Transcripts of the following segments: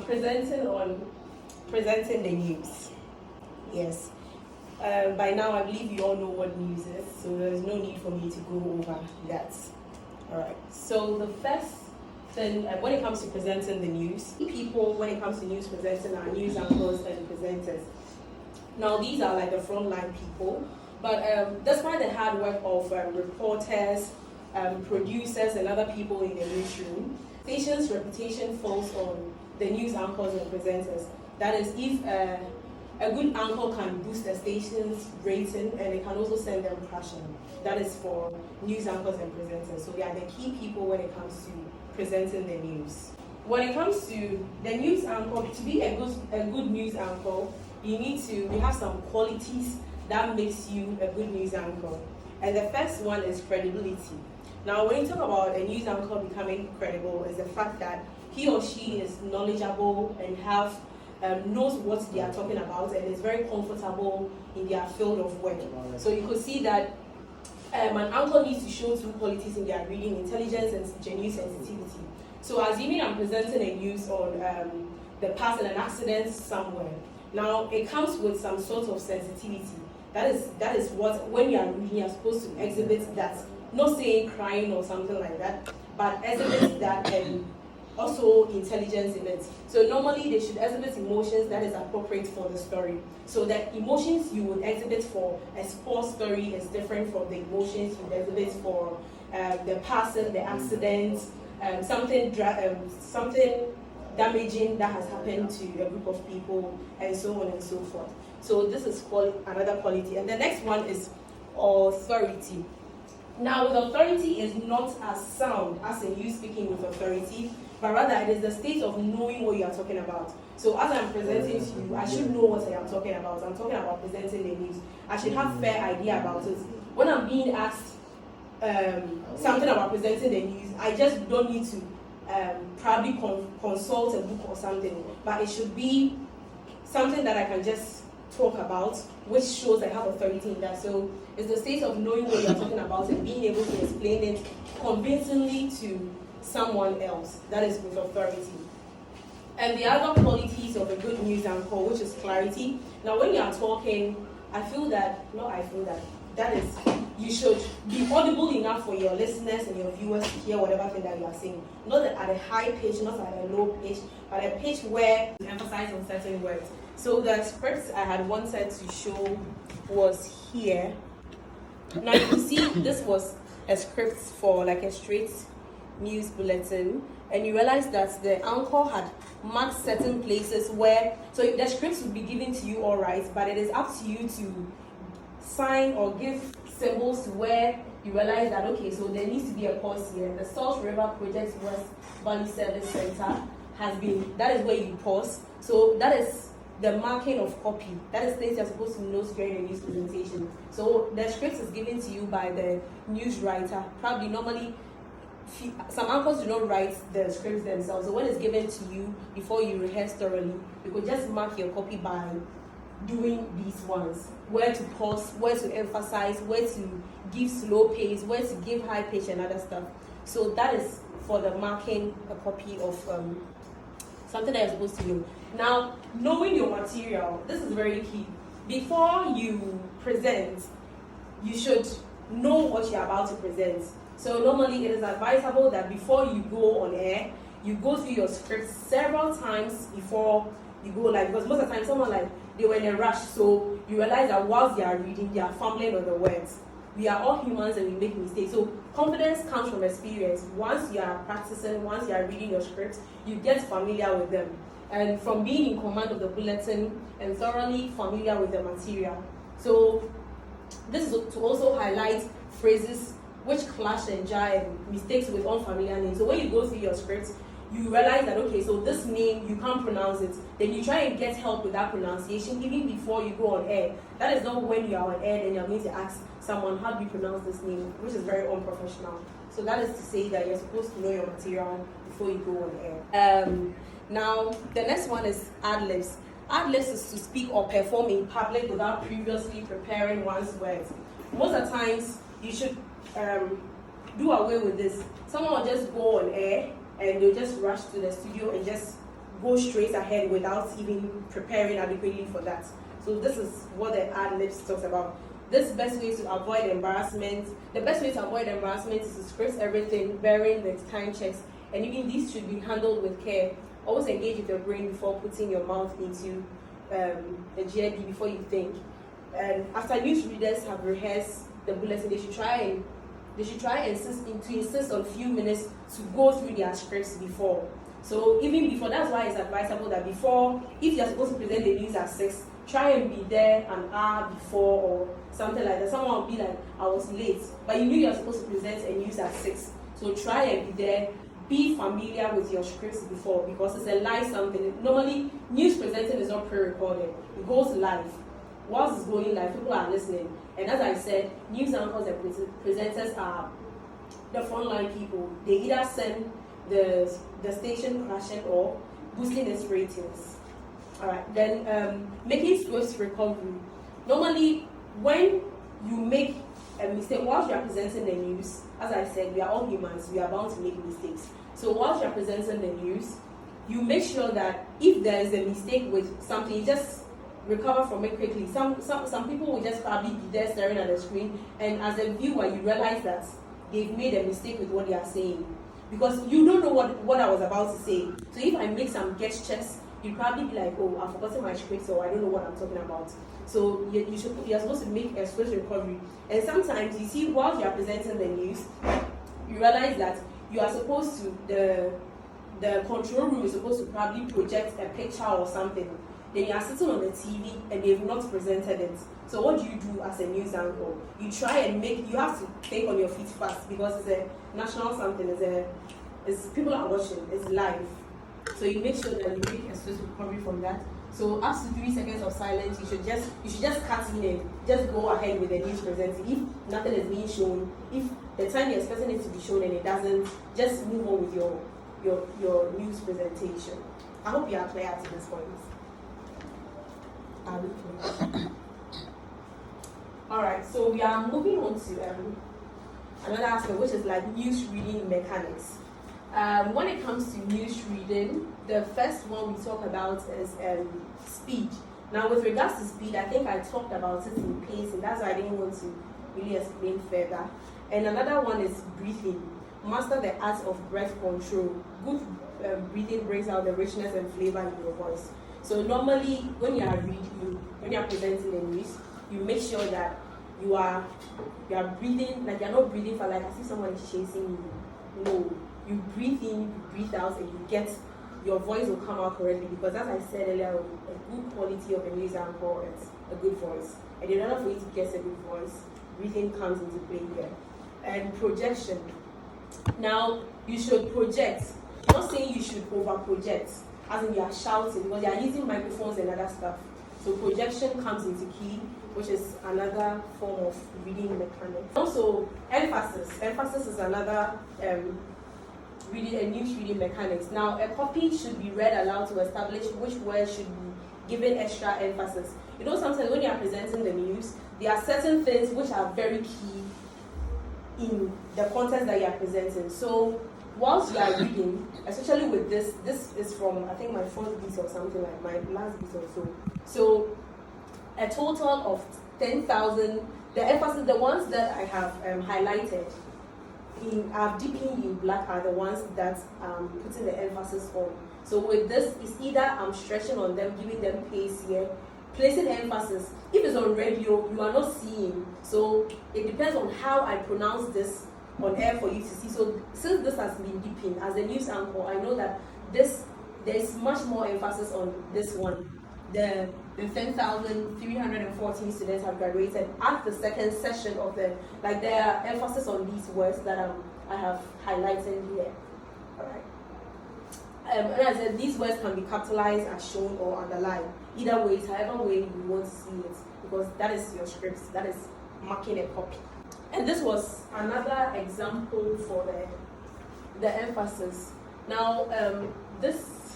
presenting the news. Yes. By now, I believe you all know what news is, so there's no need for me to go over that. All right. So the first thing, when it comes to presenting the news, people, when it comes to news presenting, are news anchors and presenters. Now, these are like the frontline people, but despite the hard work of reporters, producers, and other people in the newsroom, station's reputation falls on the news anchors and presenters. That is, if a good anchor can boost the station's rating, and it can also send them crashing. That is for news anchors and presenters. So they are the key people when it comes to presenting the news. When it comes to the news anchor, to be a good news anchor, you have some qualities that makes you a good news anchor. And the first one is credibility. Now, when you talk about a news anchor becoming credible, is the fact that he or she is knowledgeable and knows what they are talking about and is very comfortable in their field of work. So you could see that an anchor needs to show two qualities in their reading: intelligence and genuine sensitivity. So assuming I'm presenting a news on the past and an accident somewhere, now it comes with some sort of sensitivity. That is what, when you are reading, you're supposed to exhibit that. Not saying crying or something like that, but exhibit that and also intelligence in it. So normally they should exhibit emotions that is appropriate for the story. So that emotions you would exhibit for a sports story is different from the emotions you exhibit for the person, the accident, something damaging that has happened to a group of people, and so on and so forth. So this is another quality. And the next one is authority. Now, with authority is not as sound as in you speaking with authority, but rather it is the state of knowing what you are talking about. So as I'm presenting to you, I should know what I am talking about. I'm talking about presenting the news. I should have fair idea about it. When I'm being asked something about presenting the news, I just don't need to probably consult a book or something, but it should be something that I can just talk about, which shows I have authority in that. So it's the state of knowing what you're talking about and being able to explain it convincingly to someone else. That is with authority. And the other qualities of a good news anchor, which is clarity. Now, when you are talking, that is, you should be audible enough for your listeners and your viewers to hear whatever thing that you are saying. Not at a high pitch, not at a low pitch, but a pitch where you emphasize on certain words. So the scripts I had wanted to show was here. Now you can see this was a script for like a straight news bulletin, and you realize that the anchor had marked certain places where, so the scripts would be given to you all right, but it is up to you to sign or give symbols to where you realize that, okay, so there needs to be a pause here. The Salt River Project West Valley Service Center that is where you pause. So that is the marking of copy. That is things you're supposed to note during a news presentation. So the script is given to you by the news writer. Probably normally, some anchors do not write the scripts themselves. So when it's given to you before you rehearse thoroughly, you could just mark your copy by doing these ones: where to pause, where to emphasize, where to give slow pace, where to give high pitch, and other stuff. So that is for the marking a copy of something that you're supposed to know. Now, knowing your material, this is very key. Before you present, you should know what you're about to present. So normally it is advisable that before you go on air, you go through your script several times before you go live, because most of the time someone they were in a rush, so you realize that whilst they are reading, they are fumbling on the words. We are all humans and we make mistakes. So confidence comes from experience. Once you are practicing, once you are reading your scripts, you get familiar with them. And from being in command of the bulletin and thoroughly familiar with the material. So this is to also highlight phrases which clash and jar and mistakes with unfamiliar names. So when you go through your scripts, you realize that, okay, so this name, you can't pronounce it. Then you try and get help with that pronunciation even before you go on air. That is not when you are on air and you're going to ask someone, how do you pronounce this name, which is very unprofessional. So that is to say that you're supposed to know your material before you go on air. Now, the next one is ad-libs. Ad-libs is to speak or perform in public without previously preparing one's words. Most of the times, you should do away with this. Someone will just go on air and they'll just rush to the studio and just go straight ahead without even preparing adequately for that. So this is what the ad-libs talks about. This best way to avoid embarrassment. The best way to avoid embarrassment is to script everything, bearing with time checks, and even these should be handled with care. Always engage with your brain before putting your mouth into the GIB before you think. And after newsreaders have rehearsed the bulletin, they should try and insist on a few minutes to go through their scripts before. So even before, that's why it's advisable that before, if you're supposed to present the news at 6, try and be there an hour before or something like that. Someone will be like, I was late, but you knew you're supposed to present a news at 6. So try and be there. Be familiar with your scripts before, because it's a live something. Normally, news presenting is not pre-recorded. It goes live. Whilst it's going live, people are listening. And as I said, news anchors and presenters are the frontline people. They either send the station crashing or boosting its ratings. Alright, then making swift recovery. Normally, when you make a mistake, whilst you are presenting the news, as I said, we are all humans, we are bound to make mistakes. So whilst you are presenting the news, you make sure that if there is a mistake with something, you just recover from it quickly. Some people will just probably be there staring at the screen, and as a viewer, you realize that they've made a mistake with what they are saying, because you don't know what I was about to say. So if I make some gestures, you'd probably be like, oh, I've forgotten my script, so I don't know what I'm talking about. So you're supposed to make a swift recovery. And sometimes you see, while you are presenting the news, you realize that you are supposed to, the control room is supposed to probably project a picture or something. Then you are sitting on the TV and they've not presented it. So what do you do as a news anchor? You try and you have to think on your feet fast, because it's a national something, it's people are watching, it's live. So you make sure that you make a swift recovery from that. So up to 3 seconds of silence, you should just cut in and just go ahead with the news presenting. If nothing is being shown, if the time you're expecting it to be shown and it doesn't, just move on with your news presentation. I hope you are clear to this point. Alright, so we are moving on to another aspect, which is like news reading mechanics. When it comes to news reading, the first one we talk about is speed. Now, with regards to speed, I think I talked about it in pace, and that's why I didn't want to really explain further. And another one is breathing. Master the art of breath control. Good breathing brings out the richness and flavor in your voice. So normally, when you are presenting the news, you make sure that you are breathing, like you're not breathing for like as if someone is chasing you. No. You breathe in, you breathe out, and your voice will come out correctly, because as I said earlier, a good quality of a news anchor is a good voice. And in order for you to get a good voice, breathing comes into play here. And projection. Now, you should project. I'm not saying you should over-project, as in you are shouting, because you are using microphones and other stuff. So projection comes into key, which is another form of reading mechanics. Also, emphasis. Emphasis is another news reading mechanics. Now, a copy should be read aloud to establish which words should be given extra emphasis. You know, sometimes when you are presenting the news, there are certain things which are very key in the context that you are presenting. So, whilst you are reading, especially with this is from, I think, my first piece or something, like my last piece or so. So, a total of 10,000, the emphasis, the ones that I have highlighted, dipping in black, are the ones that I'm putting the emphasis on. So with this, it's either I'm stretching on them, giving them pace here, placing emphasis. If it's on radio, you are not seeing. So it depends on how I pronounce this on air for you to see. So since this has been dipping, as a news anchor, I know that there is much more emphasis on this one. The 10,314 students have graduated at the second session of there are emphasis on these words that I have highlighted here. Alright. And as I said, these words can be capitalized as shown or underlined. Either way, however way you want to see it, because that is your script, that is marking a copy. And this was another example for the emphasis. Now, this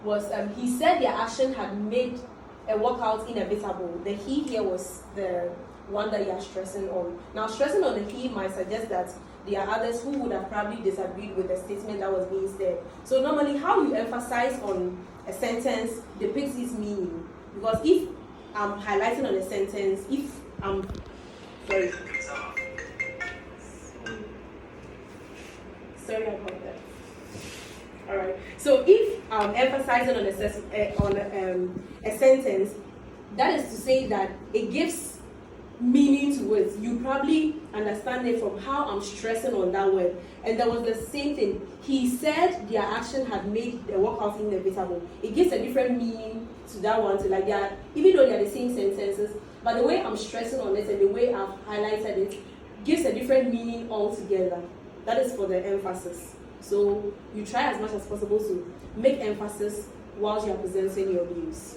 was, he said their action had made a workout inevitable. The he here was the one that you are stressing on. Now, stressing on the he might suggest that there are others who would have probably disagreed with the statement that was being said. So normally how you emphasize on a sentence depicts its meaning. Because if I'm highlighting on a sentence, if I'm sorry about that. Alright. So if I'm emphasizing on a sentence, that is to say that it gives meaning to words. You probably understand it from how I'm stressing on that word. And there was the same thing. He said their action had made the workout inevitable. It gives a different meaning to that one. To like they are, even though they are the same sentences, but the way I'm stressing on it and the way I've highlighted it gives a different meaning altogether. That is for the emphasis. So you try as much as possible to make emphasis whilst you are presenting your views.